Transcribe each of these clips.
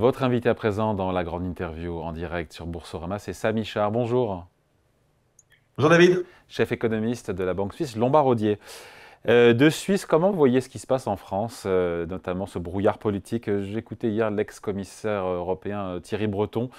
Votre invité à présent dans la grande interview en direct sur Boursorama, c'est Samy Char. Bonjour, Bonjour David. chef économiste de la banque suisse Lombard Odier. De Suisse, comment vous voyez ce qui se passe en France, notamment ce brouillard politique? J'écoutais hier l'ex-commissaire européen Thierry Breton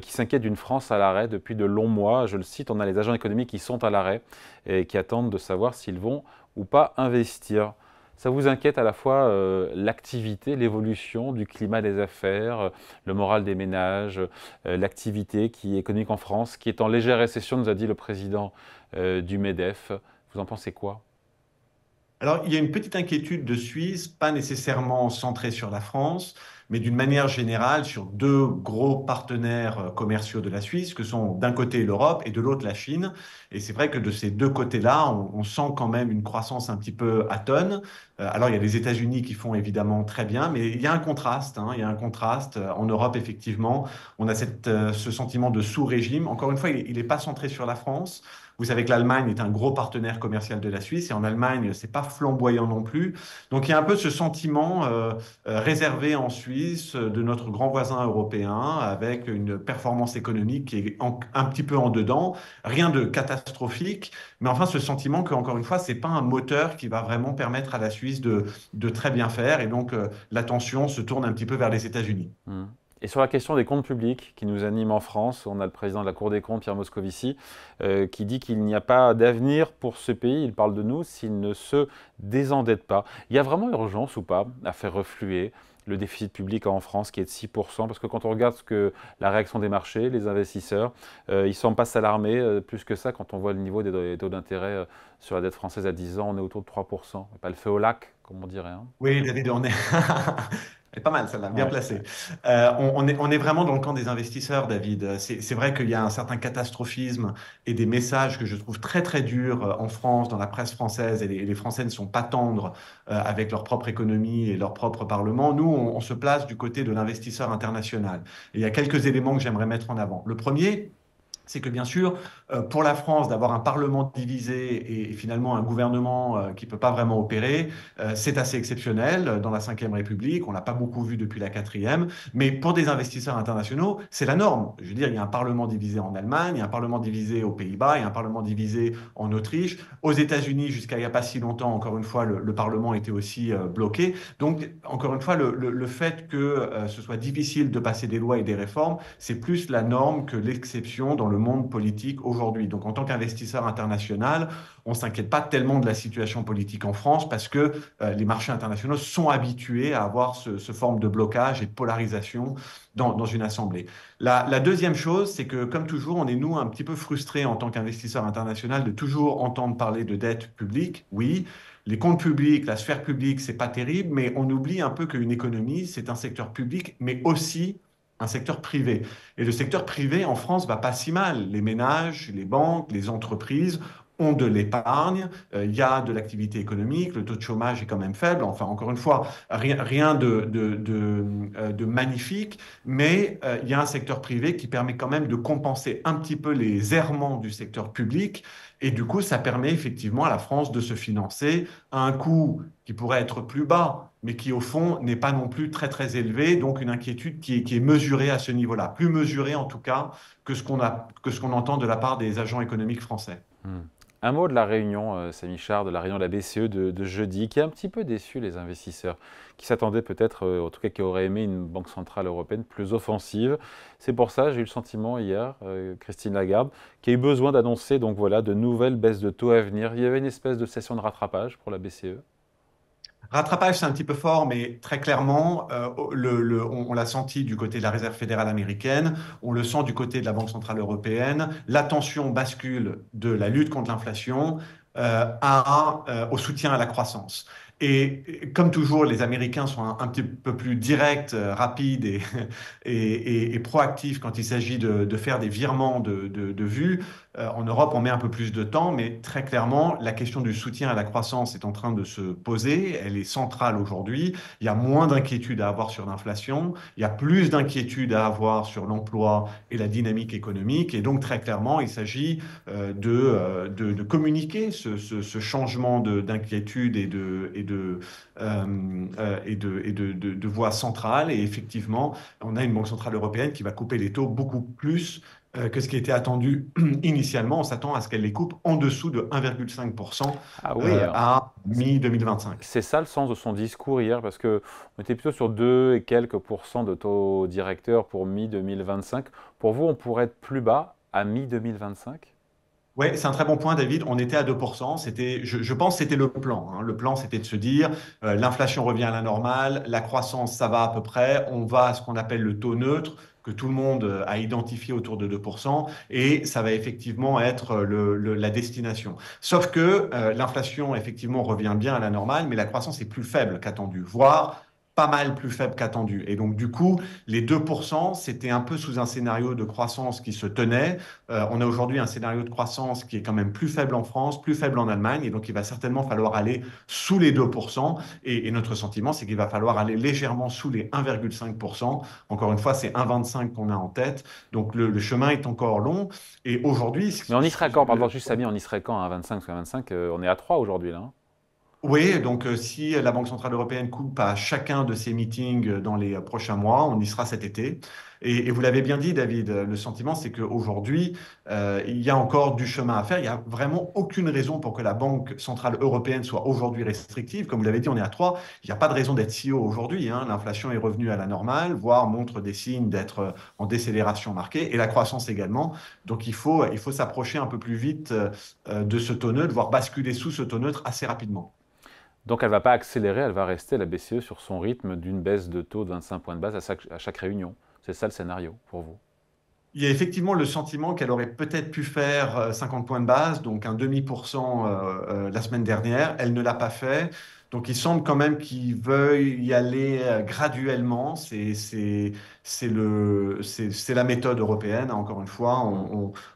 qui s'inquiète d'une France à l'arrêt depuis de longs mois. Je le cite, on a les agents économiques qui sont à l'arrêt et qui attendent de savoir s'ils vont ou pas investir. Ça vous inquiète à la fois l'activité, l'évolution du climat des affaires, le moral des ménages, l'activité qui est économique en France, qui est en légère récession, nous a dit le président du MEDEF. Vous en pensez quoi? Alors, il y a une petite inquiétude de Suisse, pas nécessairement centrée sur la France, mais d'une manière générale sur deux gros partenaires commerciaux de la Suisse, que sont d'un côté l'Europe et de l'autre la Chine. Et c'est vrai que de ces deux côtés-là, on sent quand même une croissance un petit peu atone. Alors, il y a les États-Unis qui font évidemment très bien, mais il y a un contraste, hein, il y a un contraste. En Europe, effectivement, on a ce sentiment de sous-régime. Encore une fois, il n'est pas centré sur la France. Vous savez que l'Allemagne est un gros partenaire commercial de la Suisse et en Allemagne, c'est pas flamboyant non plus. Donc il y a un peu ce sentiment réservé en Suisse de notre grand voisin européen avec une performance économique qui est un petit peu en dedans. Rien de catastrophique, mais enfin ce sentiment que, encore une fois, c'est pas un moteur qui va vraiment permettre à la Suisse de très bien faire et donc l'attention se tourne un petit peu vers les États-Unis. Hmm. Et sur la question des comptes publics qui nous anime en France, on a le président de la Cour des comptes, Pierre Moscovici, qui dit qu'il n'y a pas d'avenir pour ce pays, il parle de nous, s'il ne se désendette pas. Il y a vraiment urgence ou pas à faire refluer le déficit public en France qui est de 6%, parce que quand on regarde la réaction des marchés, les investisseurs, ils ne semblent pas s'alarmer plus que ça quand on voit le niveau des taux d'intérêt sur la dette française à 10 ans, on est autour de 3%. Pas le feu au lac, comme on dirait, hein. Oui, David, on est... Elle est pas mal, celle-là, bien Ouais, placée. ouais. On est vraiment dans le camp des investisseurs, David. C'est vrai qu'il y a un certain catastrophisme et des messages que je trouve très, très durs en France, dans la presse française, et les Français ne sont pas tendres avec leur propre économie et leur propre parlement. Nous, on se place du côté de l'investisseur international. Et il y a quelques éléments que j'aimerais mettre en avant. Le premier, c'est que bien sûr, pour la France, d'avoir un Parlement divisé et finalement un gouvernement qui ne peut pas vraiment opérer, c'est assez exceptionnel dans la Ve République. On ne l'a pas beaucoup vu depuis la quatrième. Mais pour des investisseurs internationaux, c'est la norme. Je veux dire, il y a un Parlement divisé en Allemagne, il y a un Parlement divisé aux Pays-Bas, il y a un Parlement divisé en Autriche. Aux États-Unis, jusqu'à il n'y a pas si longtemps, encore une fois, le Parlement était aussi bloqué. Donc, encore une fois, le fait que ce soit difficile de passer des lois et des réformes, c'est plus la norme que l'exception dans le monde politique aujourd'hui. Donc, en tant qu'investisseur international, on ne s'inquiète pas tellement de la situation politique en France parce que les marchés internationaux sont habitués à avoir ce forme de blocage et de polarisation dans une assemblée. La deuxième chose, c'est que, comme toujours, on est, nous, un petit peu frustrés en tant qu'investisseur international de toujours entendre parler de dette publique. Oui, les comptes publics, la sphère publique, c'est pas terrible, mais on oublie un peu qu'une économie, c'est un secteur public, mais aussi un secteur privé. Et le secteur privé en France va pas si mal. Les ménages, les banques, les entreprises ont de l'épargne, il y a de l'activité économique, le taux de chômage est quand même faible. Enfin, encore une fois, rien de magnifique, mais il y a un secteur privé qui permet quand même de compenser un petit peu les errements du secteur public. Et du coup, ça permet effectivement à la France de se financer à un coût qui pourrait être plus bas, mais qui au fond n'est pas non plus très très élevé. Donc une inquiétude qui est mesurée à ce niveau-là, plus mesurée en tout cas que ce qu'on entend de la part des agents économiques français. Hmm. Un mot de la réunion, Samy Char, de la réunion de la BCE de jeudi, qui a un petit peu déçu les investisseurs, qui s'attendaient peut-être, en tout cas qui auraient aimé une banque centrale européenne plus offensive. C'est pour ça, j'ai eu le sentiment hier, Christine Lagarde, qui a eu besoin d'annoncer donc voilà de nouvelles baisses de taux à venir. Il y avait une espèce de session de rattrapage pour la BCE. Rattrapage, c'est un petit peu fort, mais très clairement, on l'a senti du côté de la Réserve fédérale américaine, on le sent du côté de la Banque centrale européenne. L'attention bascule de la lutte contre l'inflation au soutien à la croissance. Et comme toujours, les Américains sont un petit peu plus directs, rapides et proactifs quand il s'agit de faire des virements de vue. En Europe, on met un peu plus de temps, mais très clairement, la question du soutien à la croissance est en train de se poser. Elle est centrale aujourd'hui. Il y a moins d'inquiétude à avoir sur l'inflation. Il y a plus d'inquiétude à avoir sur l'emploi et la dynamique économique. Et donc, très clairement, il s'agit de communiquer ce changement d'inquiétude de voie centrale. Et effectivement, on a une Banque centrale européenne qui va couper les taux beaucoup plus que ce qui était attendu initialement. On s'attend à ce qu'elle les coupe en dessous de 1,5% Ah oui, à mi-2025. c'est ça le sens de son discours hier, parce qu'on était plutôt sur 2 et quelques pourcents de taux directeur pour mi-2025. Pour vous, on pourrait être plus bas à mi-2025? Oui, c'est un très bon point, David. On était à 2%. Je pense que c'était le plan, hein. Le plan, c'était de se dire, l'inflation revient à la normale, la croissance, ça va à peu près, on va à ce qu'on appelle le taux neutre, que tout le monde a identifié autour de 2%, et ça va effectivement être la destination. Sauf que l'inflation, effectivement, revient bien à la normale, mais la croissance est plus faible qu'attendu, voire pas mal plus faible qu'attendu. Et donc, du coup, les 2%, c'était un peu sous un scénario de croissance qui se tenait. On a aujourd'hui un scénario de croissance qui est quand même plus faible en France, plus faible en Allemagne, et donc il va certainement falloir aller sous les 2%. Et notre sentiment, c'est qu'il va falloir aller légèrement sous les 1,5%. Encore une fois, c'est 1,25 qu'on a en tête. Donc le chemin est encore long. Et aujourd'hui, Mais on y serait quand, pardon, juste Samy, on y serait quand à 25 sur 25? On est à 3 aujourd'hui là, hein. oui, donc si la Banque centrale européenne coupe à chacun de ses meetings dans les prochains mois, on y sera cet été. Et vous l'avez bien dit, David, le sentiment, c'est qu'aujourd'hui, il y a encore du chemin à faire. Il n'y a vraiment aucune raison pour que la Banque centrale européenne soit aujourd'hui restrictive. Comme vous l'avez dit, on est à 3. Il n'y a pas de raison d'être si haut aujourd'hui, hein. L'inflation est revenue à la normale, voire montre des signes d'être en décélération marquée, et la croissance également. Donc il faut s'approcher un peu plus vite de ce taux neutre, voire basculer sous ce taux neutre assez rapidement. Donc elle ne va pas accélérer, elle va rester, la BCE, sur son rythme d'une baisse de taux de 25 points de base à chaque réunion. C'est ça le scénario pour vous? Il y a effectivement le sentiment qu'elle aurait peut-être pu faire 50 points de base, donc un demi pour cent la semaine dernière. Elle ne l'a pas fait. Donc il semble quand même qu'il veuille y aller graduellement. C'est la méthode européenne, hein. Encore une fois,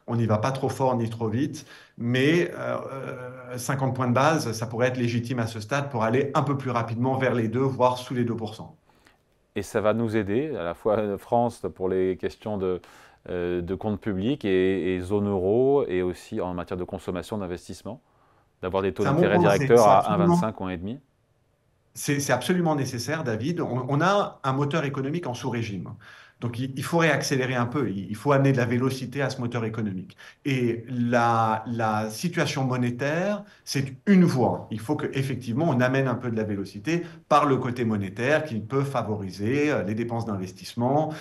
on n'y va pas trop fort ni trop vite. Mais 50 points de base, ça pourrait être légitime à ce stade pour aller un peu plus rapidement vers les 2, voire sous les 2%. Et ça va nous aider, à la fois France pour les questions de compte public et zone euro, et aussi en matière de consommation, d'investissement, d'avoir des taux C'est un bon d'intérêt point. directeurs à 1,25 ou 1,5. C'est absolument nécessaire, David. On a un moteur économique en sous-régime. Donc, il faut réaccélérer un peu. Il faut amener de la vélocité à ce moteur économique. Et la situation monétaire, c'est une voie. Il faut qu'effectivement, on amène un peu de la vélocité par le côté monétaire qui peut favoriser les dépenses d'investissement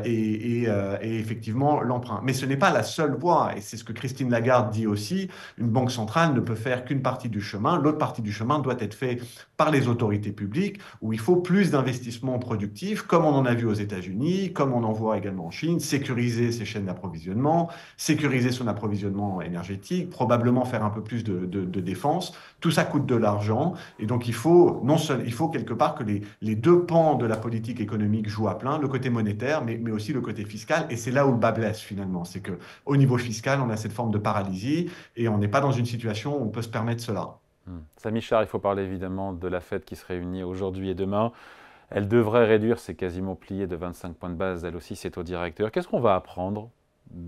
et effectivement l'emprunt. Mais ce n'est pas la seule voie. Et c'est ce que Christine Lagarde dit aussi. Une banque centrale ne peut faire qu'une partie du chemin. L'autre partie du chemin doit être faite par les autorités publiques, où il faut plus d'investissements productifs, comme on en a vu aux États-Unis, comme on en voit également en Chine, sécuriser ses chaînes d'approvisionnement, sécuriser son approvisionnement énergétique, probablement faire un peu plus de défense. Tout ça coûte de l'argent, et donc il faut quelque part que les deux pans de la politique économique jouent à plein, le côté monétaire, mais aussi le côté fiscal, et c'est là où le bas blesse finalement. C'est qu'au niveau fiscal, on a cette forme de paralysie, et on n'est pas dans une situation où on peut se permettre cela. Samy Char, il faut parler évidemment de la Fed qui se réunit aujourd'hui et demain. Elle devrait réduire, c'est quasiment plié, de 25 points de base, elle aussi, ses taux directeurs. Qu'est-ce qu'on va apprendre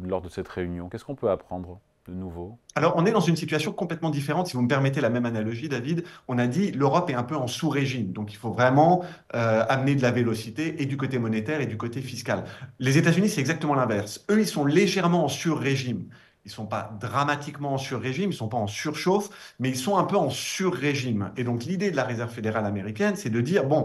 lors de cette réunion? Qu'est-ce qu'on peut apprendre de nouveau? Alors, on est dans une situation complètement différente. Si vous me permettez la même analogie, David, on a dit l'Europe est un peu en sous-régime. Donc, il faut vraiment amener de la vélocité et du côté monétaire et du côté fiscal. Les États-Unis, c'est exactement l'inverse. Eux, ils sont légèrement en sur-régime. Ils ne sont pas dramatiquement en sur-régime, ils ne sont pas en surchauffe, mais ils sont un peu en sur-régime. Et donc, l'idée de la Réserve fédérale américaine, c'est de dire, bon,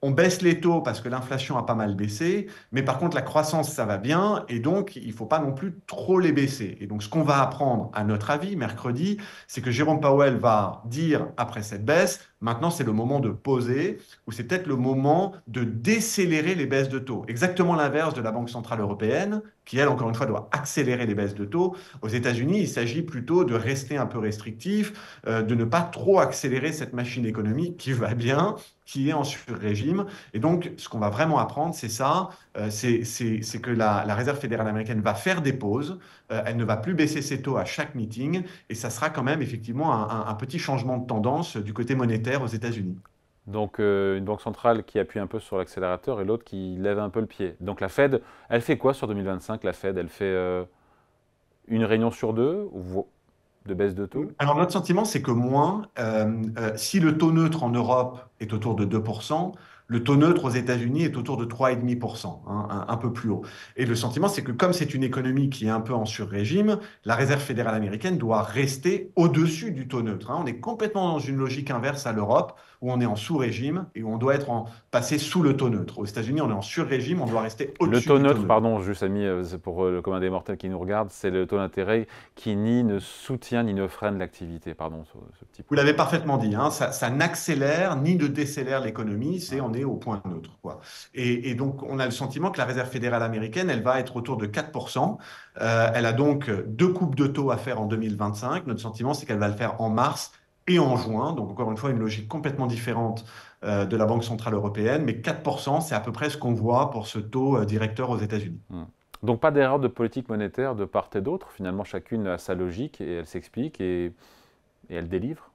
on baisse les taux parce que l'inflation a pas mal baissé, mais par contre la croissance, ça va bien, et donc il ne faut pas non plus trop les baisser. Et donc ce qu'on va apprendre, à notre avis, mercredi, c'est que Jérôme Powell va dire, après cette baisse, maintenant c'est le moment de poser, ou c'est peut-être le moment de décélérer les baisses de taux. Exactement l'inverse de la Banque centrale européenne, qui elle, encore une fois, doit accélérer les baisses de taux. Aux États-Unis, il s'agit plutôt de rester un peu restrictif, de ne pas trop accélérer cette machine économique qui va bien, qui est en sur-régime. Et donc, ce qu'on va vraiment apprendre, c'est ça, c'est que la Réserve fédérale américaine va faire des pauses, elle ne va plus baisser ses taux à chaque meeting, et ça sera quand même effectivement un petit changement de tendance du côté monétaire aux États-Unis. Donc une banque centrale qui appuie un peu sur l'accélérateur et l'autre qui lève un peu le pied. Donc la Fed, elle fait quoi sur 2025? La Fed, elle fait une réunion sur deux, de baisse de taux? Alors, notre sentiment, c'est que moins, si le taux neutre en Europe est autour de 2%, le taux neutre aux États-Unis est autour de 3,5%, hein, un peu plus haut. Et le sentiment, c'est que comme c'est une économie qui est un peu en sur-régime, la Réserve fédérale américaine doit rester au-dessus du taux neutre, hein. On est complètement dans une logique inverse à l'Europe, où on est en sous-régime et où on doit passer sous le taux neutre. Aux États-Unis, on est en sur-régime, on doit rester Le au-dessus taux du taux neutre, neutre. pardon, juste ami, c'est pour le commun des mortels qui nous regarde, c'est le taux d'intérêt qui ni ne soutient ni ne freine l'activité. Pardon, ce petit Vous point. l'avez parfaitement dit, hein, ça n'accélère ni ne décélère l'économie, c'est Ouais. on est au point neutre, quoi. Et donc, on a le sentiment que la Réserve fédérale américaine, elle va être autour de 4%. Elle a donc deux coupes de taux à faire en 2025. Notre sentiment, c'est qu'elle va le faire en mars et en juin. Donc, encore une fois, une logique complètement différente de la Banque centrale européenne. Mais 4%, c'est à peu près ce qu'on voit pour ce taux directeur aux États-Unis. Hmm. Donc pas d'erreur de politique monétaire de part et d'autre. Finalement, chacune a sa logique et elle s'explique et elle délivre.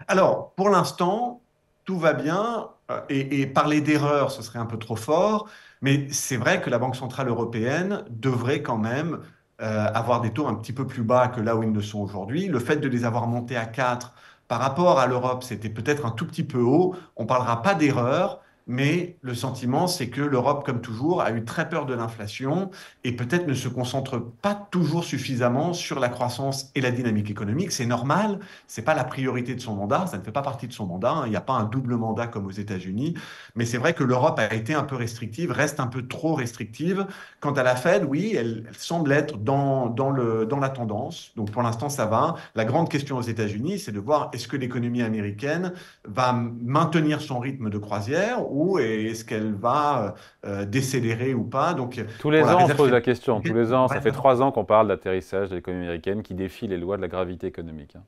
Alors, pour l'instant, tout va bien. Et parler d'erreur, ce serait un peu trop fort. Mais c'est vrai que la Banque centrale européenne devrait quand même avoir des taux un petit peu plus bas que là où ils ne sont aujourd'hui. Le fait de les avoir montés à 4 par rapport à l'Europe, c'était peut-être un tout petit peu haut. On ne parlera pas d'erreur. Mais le sentiment, c'est que l'Europe, comme toujours, a eu très peur de l'inflation et peut-être ne se concentre pas toujours suffisamment sur la croissance et la dynamique économique. C'est normal, c'est pas la priorité de son mandat, ça ne fait pas partie de son mandat, hein. Il n'y a pas un double mandat comme aux États-Unis, mais c'est vrai que l'Europe a été un peu restrictive, reste un peu trop restrictive. Quant à la Fed, oui, elle semble être dans la tendance. Donc pour l'instant, ça va. La grande question aux États-Unis, c'est de voir est-ce que l'économie américaine va maintenir son rythme de croisière ou est-ce qu'elle va décélérer ou pas. Donc Tous pour les la ans, on se réserve pose la fédérale question. Tous américaine, les ça ans, va ça être fait important. 3 ans qu'on parle d'atterrissage de l'économie américaine qui défie les lois de la gravité économique, hein.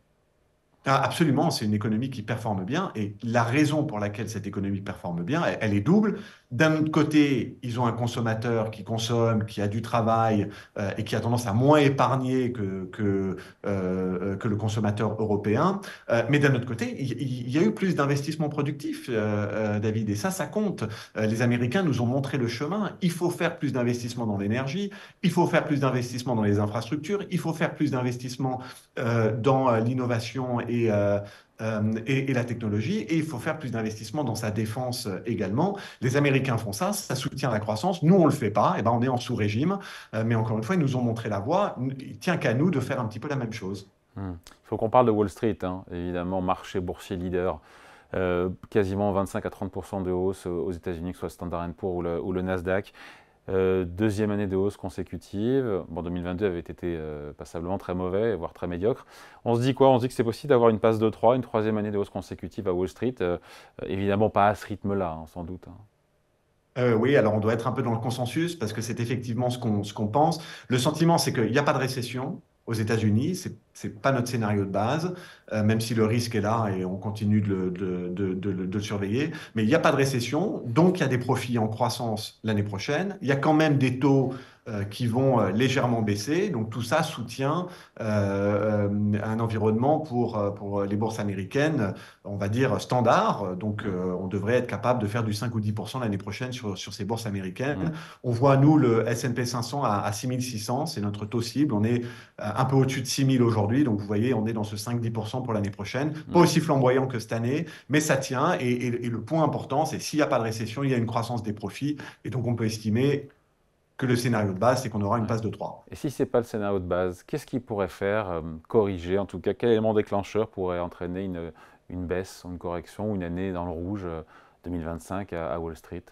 Ah, absolument, c'est une économie qui performe bien et la raison pour laquelle cette économie performe bien, elle est double. D'un autre côté, ils ont un consommateur qui consomme, qui a du travail et qui a tendance à moins épargner que le consommateur européen. Mais d'un autre côté, il y a eu plus d'investissements productifs, David, et ça compte. Les Américains nous ont montré le chemin. Il faut faire plus d'investissements dans l'énergie, il faut faire plus d'investissements dans les infrastructures, il faut faire plus d'investissements dans l'innovation et la technologie, et il faut faire plus d'investissements dans sa défense également. Les Américains font ça, ça soutient la croissance. Nous, on ne le fait pas, et ben, on est en sous-régime, mais encore une fois, ils nous ont montré la voie. Il tient qu'à nous de faire un petit peu la même chose. Hmm. Il faut qu'on parle de Wall Street, hein. Évidemment, marché boursier leader. Quasiment 25 à 30% de hausse aux États-Unis, que ce soit Standard Poor's ou le Nasdaq. Deuxième année de hausse consécutive. Bon, 2022 avait été passablement très mauvais, voire très médiocre. On se dit quoi? On se dit que c'est possible d'avoir une passe de 3, une troisième année de hausse consécutive à Wall Street. Évidemment pas à ce rythme-là, hein, sans doute, hein. Oui, alors on doit être un peu dans le consensus parce que c'est effectivement ce qu'on pense. Le sentiment, c'est qu'il n'y a pas de récession aux États-Unis. C'est pas notre scénario de base, même si le risque est là et on continue de le surveiller. Mais il n'y a pas de récession, donc il y a des profits en croissance l'année prochaine. Il y a quand même des taux qui vont légèrement baisser. Donc tout ça soutient un environnement pour les bourses américaines, on va dire standard. Donc on devrait être capable de faire du 5 ou 10% l'année prochaine sur ces bourses Hmm. américaines. On voit, nous, le S&P 500 à 6600, c'est notre taux cible. On est un peu au-dessus de 6000 aujourd'hui. Donc vous voyez, on est dans ce 5-10% pour l'année prochaine. Pas Hmm. aussi flamboyant que cette année, mais ça tient. Et le point important, c'est s'il n'y a pas de récession, il y a une croissance des profits. Et donc on peut estimer que le scénario de base, c'est qu'on aura une Ouais. passe de 3. Et si ce n'est pas le scénario de base, qu'est-ce qui pourrait faire corriger, en tout cas, quel élément déclencheur pourrait entraîner une baisse, une correction, une année dans le rouge 2025 à Wall Street?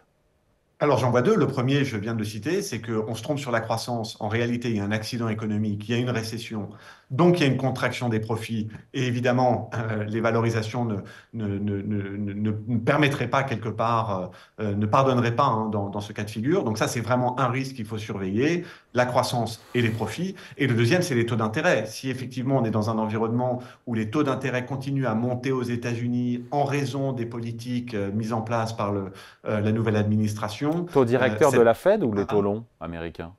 Alors j'en vois deux. Le premier, je viens de le citer, c'est qu'on se trompe sur la croissance. En réalité, il y a un accident économique, il y a une récession, donc il y a une contraction des profits. Et évidemment, les valorisations ne permettraient pas quelque part, ne pardonneraient pas, hein, dans ce cas de figure. Donc ça, c'est vraiment un risque qu'il faut surveiller, la croissance et les profits. Et le deuxième, c'est les taux d'intérêt. Si effectivement on est dans un environnement où les taux d'intérêt continuent à monter aux États-Unis en raison des politiques mises en place par la nouvelle administration, Taux directeur de cette la Fed ou les taux longs américains?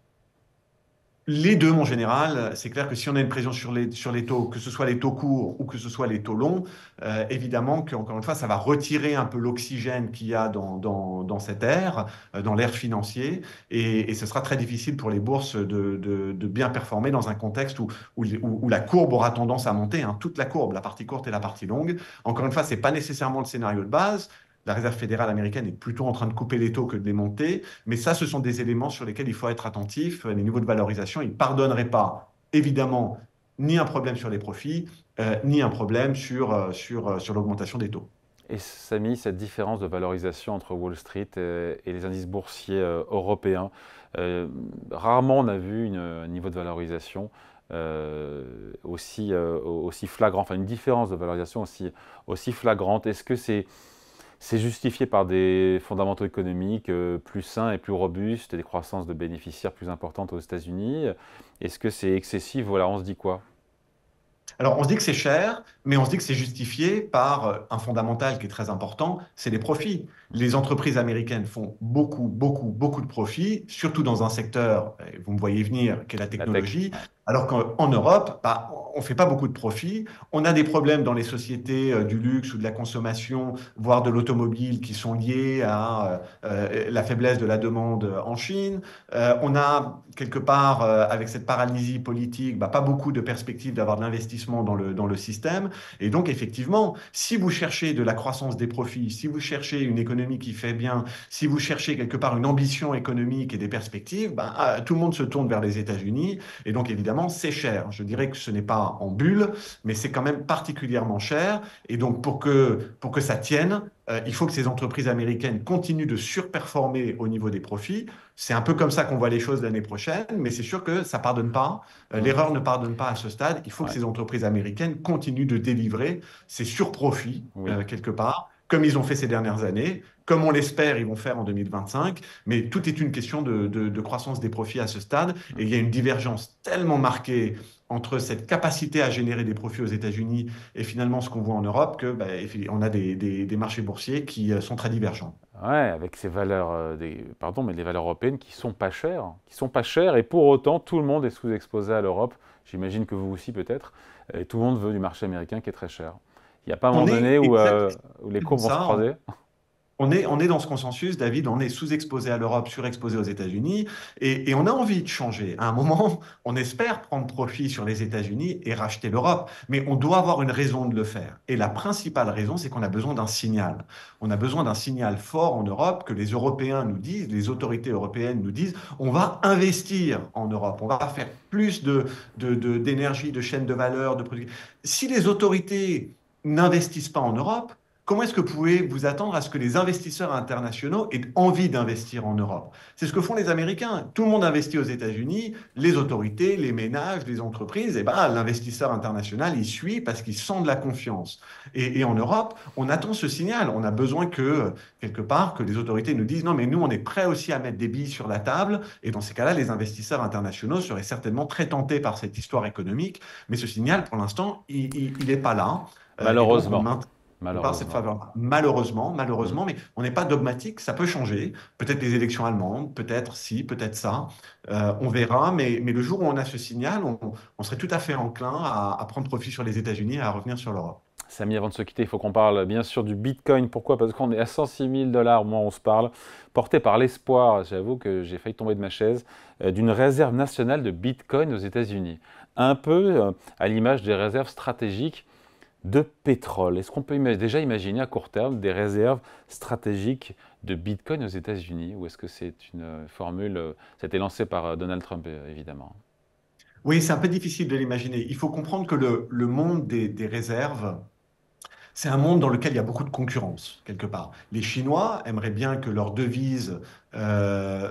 Les deux, mon général, c'est clair que si on a une pression sur les taux, que ce soit les taux courts ou que ce soit les taux longs, évidemment qu'encore une fois, ça va retirer un peu l'oxygène qu'il y a dans cette ère, dans l'ère financier, et ce sera très difficile pour les bourses de bien performer dans un contexte où la courbe aura tendance à monter, hein, toute la courbe, la partie courte et la partie longue. Encore une fois, ce n'est pas nécessairement le scénario de base. La Réserve fédérale américaine est plutôt en train de couper les taux que de les monter. Mais ça, ce sont des éléments sur lesquels il faut être attentif. Les niveaux de valorisation, ils ne pardonneraient pas, évidemment, ni un problème sur les profits, ni un problème sur l'augmentation des taux. Et Samy, cette différence de valorisation entre Wall Street et les indices boursiers européens, rarement on a vu un niveau de valorisation aussi flagrant, enfin une différence de valorisation aussi flagrante. Est-ce que c'est justifié par des fondamentaux économiques plus sains et plus robustes, et des croissances de bénéficiaires plus importantes aux États-Unis? Est-ce que c'est excessif? Voilà, on se dit quoi? Alors, on se dit que c'est cher, mais on se dit que c'est justifié par un fondamental qui est très important, c'est les profits. Les entreprises américaines font beaucoup, beaucoup, beaucoup de profits, surtout dans un secteur, vous me voyez venir, qui est la La tech. technologie, alors qu'en Europe, bah, on ne fait pas beaucoup de profits. On a des problèmes dans les sociétés du luxe ou de la consommation, voire de l'automobile, qui sont liés à la faiblesse de la demande en Chine. On a quelque part, avec cette paralysie politique, bah, pas beaucoup de perspectives d'avoir de l'investissement dans le système. Et donc, effectivement, si vous cherchez de la croissance des profits, si vous cherchez une économie qui fait bien, si vous cherchez quelque part une ambition économique et des perspectives, bah, tout le monde se tourne vers les États-Unis. Et donc, évidemment, c'est cher. Je dirais que ce n'est pas en bulle, mais c'est quand même particulièrement cher. Et donc, pour que ça tienne, il faut que ces entreprises américaines continuent de surperformer au niveau des profits. C'est un peu comme ça qu'on voit les choses l'année prochaine, mais c'est sûr que ça ne pardonne pas. Hmm. L'erreur ne pardonne pas à ce stade. Il faut que Ouais. ces entreprises américaines continuent de délivrer ces surprofits, Oui. quelque part, comme ils ont fait ces dernières années, comme on l'espère, ils vont faire en 2025. Mais tout est une question de croissance des profits à ce stade. Et il y a une divergence tellement marquée entre cette capacité à générer des profits aux États-Unis et finalement ce qu'on voit en Europe que bah, on a des marchés boursiers qui sont très divergents. Ouais, avec ces valeurs, pardon, mais les valeurs européennes qui sont pas chères, et pour autant, tout le monde est sous-exposé à l'Europe. J'imagine que vous aussi peut-être, et tout le monde veut du marché américain qui est très cher. Il n'y a pas un moment On est donné où les exactement courbes vont se ça. croiser? On est dans ce consensus, David, on est sous-exposé à l'Europe, surexposé aux États-Unis, et on a envie de changer. À un moment, on espère prendre profit sur les États-Unis et racheter l'Europe, mais on doit avoir une raison de le faire. Et la principale raison, c'est qu'on a besoin d'un signal. On a besoin d'un signal fort en Europe, que les Européens nous disent, les autorités européennes nous disent, on va investir en Europe, on va faire plus d'énergie, de chaînes de valeur, de produits. Si les autorités n'investissent pas en Europe, comment est-ce que vous pouvez vous attendre à ce que les investisseurs internationaux aient envie d'investir en Europe? C'est ce que font les Américains. Tout le monde investit aux États-Unis, les autorités, les ménages, les entreprises. Et ben, l'investisseur international, il suit parce qu'il sent de la confiance. Et en Europe, on attend ce signal. On a besoin que, quelque part, que les autorités nous disent non, mais nous, on est prêts aussi à mettre des billes sur la table. Et dans ces cas-là, les investisseurs internationaux seraient certainement très tentés par cette histoire économique. Mais ce signal, pour l'instant, il n'est pas là. Et donc, Malheureusement. par cette Malheureusement. faveur. Malheureusement, Hmm. malheureusement, mais on n'est pas dogmatique, ça peut changer. Peut-être les élections allemandes, peut-être ci, peut-être ça. On verra, mais le jour où on a ce signal, on serait tout à fait enclin à prendre profit sur les États-Unis et à revenir sur l'Europe. Samy, avant de se quitter, il faut qu'on parle bien sûr du Bitcoin. Pourquoi? Parce qu'on est à 106 000 dollars au moment où on se parle, porté par l'espoir, j'avoue que j'ai failli tomber de ma chaise, d'une réserve nationale de Bitcoin aux États-Unis. Un peu à l'image des réserves stratégiques de pétrole. Est-ce qu'on peut déjà imaginer à court terme des réserves stratégiques de Bitcoin aux États-Unis? Ou est-ce que c'est une formule, ça a été lancé par Donald Trump, évidemment? Oui, c'est un peu difficile de l'imaginer. Il faut comprendre que le monde des réserves, c'est un monde dans lequel il y a beaucoup de concurrence, quelque part. Les Chinois aimeraient bien que leur devise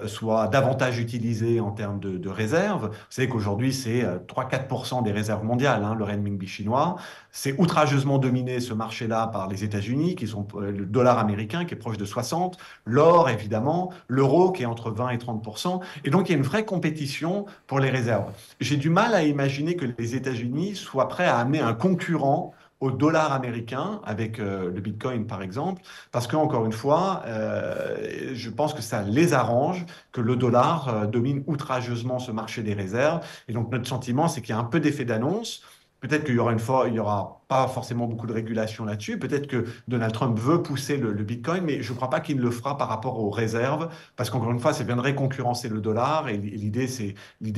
soit davantage utilisée en termes de réserves. Vous savez qu'aujourd'hui, c'est 3-4% des réserves mondiales, hein, le renminbi chinois. C'est outrageusement dominé, ce marché-là, par les États-Unis, qui sont le dollar américain, qui est proche de 60, l'or, évidemment, l'euro, qui est entre 20 et 30%. Et donc, il y a une vraie compétition pour les réserves. J'ai du mal à imaginer que les États-Unis soient prêts à amener un concurrent au dollar américain avec le Bitcoin par exemple, parce que encore une fois, je pense que ça les arrange que le dollar domine outrageusement ce marché des réserves. Et donc notre sentiment, c'est qu'il y a un peu d'effet d'annonce. Peut-être qu'il y aura une fois, il y aura pas forcément beaucoup de régulation là-dessus. Peut-être que Donald Trump veut pousser le Bitcoin, mais je ne crois pas qu'il le fera par rapport aux réserves, parce qu'encore une fois, ça viendrait concurrencer le dollar. Et l'idée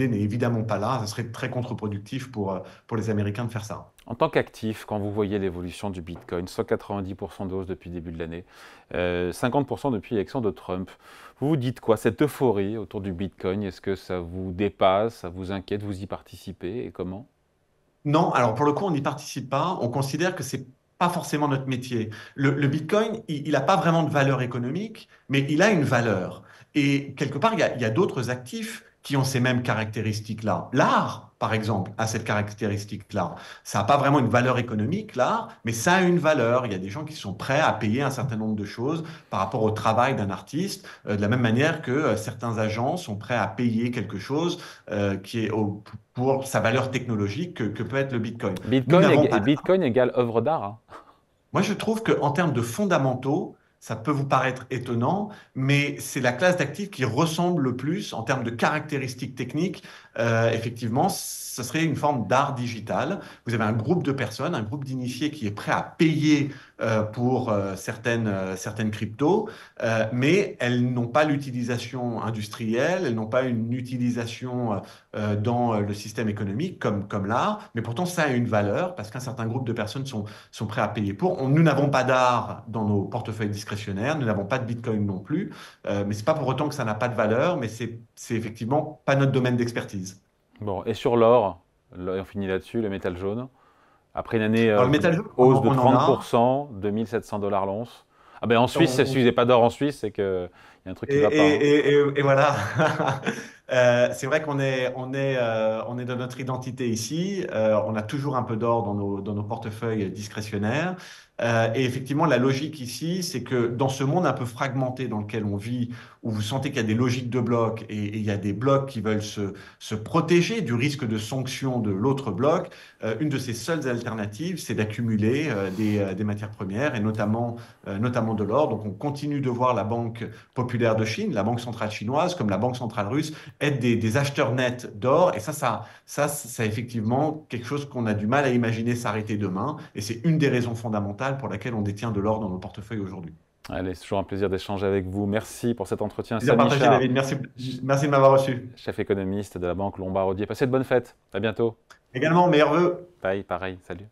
n'est évidemment pas là. Ça serait très contre-productif pour les Américains de faire ça. En tant qu'actif, quand vous voyez l'évolution du Bitcoin, 190% de hausse depuis le début de l'année, 50% depuis l'élection de Trump, vous vous dites quoi? Cette euphorie autour du Bitcoin, est-ce que ça vous dépasse, ça vous inquiète, vous y participez et comment? Non, alors pour le coup, on n'y participe pas. On considère que c'est pas forcément notre métier. Le Bitcoin, il n'a pas vraiment de valeur économique, mais il a une valeur. Et quelque part, il y a d'autres actifs qui ont ces mêmes caractéristiques-là. L'art, par exemple, a cette caractéristique-là. Ça n'a pas vraiment une valeur économique, l'art, mais ça a une valeur. Il y a des gens qui sont prêts à payer un certain nombre de choses par rapport au travail d'un artiste, de la même manière que certains agents sont prêts à payer quelque chose pour sa valeur technologique que peut être le Bitcoin. Nous n'avons pas. Bitcoin égale œuvre d'art, hein. Moi, je trouve qu'en termes de fondamentaux, ça peut vous paraître étonnant, mais c'est la classe d'actifs qui ressemble le plus en termes de caractéristiques techniques. Effectivement, ce serait une forme d'art digital. Vous avez un groupe de personnes, un groupe d'initiés qui est prêt à payer pour certaines cryptos, mais elles n'ont pas l'utilisation industrielle, elles n'ont pas une utilisation dans le système économique comme l'art, mais pourtant ça a une valeur parce qu'un certain groupe de personnes sont prêts à payer pour. Nous n'avons pas d'art dans nos portefeuilles discrétionnaires, nous n'avons pas de Bitcoin non plus, mais c'est pas pour autant que ça n'a pas de valeur, mais c'est effectivement pas notre domaine d'expertise. Bon, et sur l'or, on finit là-dessus, le métal jaune. Après une année Alors le métal jaune, hausse de on en a. 30%, 2700 $ l'once. Ah ben en Suisse, si On- vous n'avez pas d'or en Suisse, c'est qu'il y a un truc qui Et, ne va pas, hein. et voilà. C'est vrai qu'on est dans notre identité ici. On a toujours un peu d'or dans nos portefeuilles discrétionnaires. Et effectivement, la logique ici, c'est que dans ce monde un peu fragmenté dans lequel on vit, où vous sentez qu'il y a des logiques de blocs et il y a des blocs qui veulent se protéger du risque de sanction de l'autre bloc, une de ces seules alternatives, c'est d'accumuler des matières premières et notamment de l'or. Donc on continue de voir la Banque populaire de Chine, la Banque centrale chinoise, comme la Banque centrale russe, être des acheteurs nets d'or. Et ça, effectivement, quelque chose qu'on a du mal à imaginer s'arrêter demain. Et c'est une des raisons fondamentales pour laquelle on détient de l'or dans nos portefeuilles aujourd'hui. Allez, c'est toujours un plaisir d'échanger avec vous. Merci pour cet entretien. Plaisir Samy partagé, Char, David. Merci de m'avoir reçu. chef économiste de la banque Lombard Odier. Passez de bonnes fêtes. À bientôt. Également, meilleurs vœux. Bye, pareil, salut.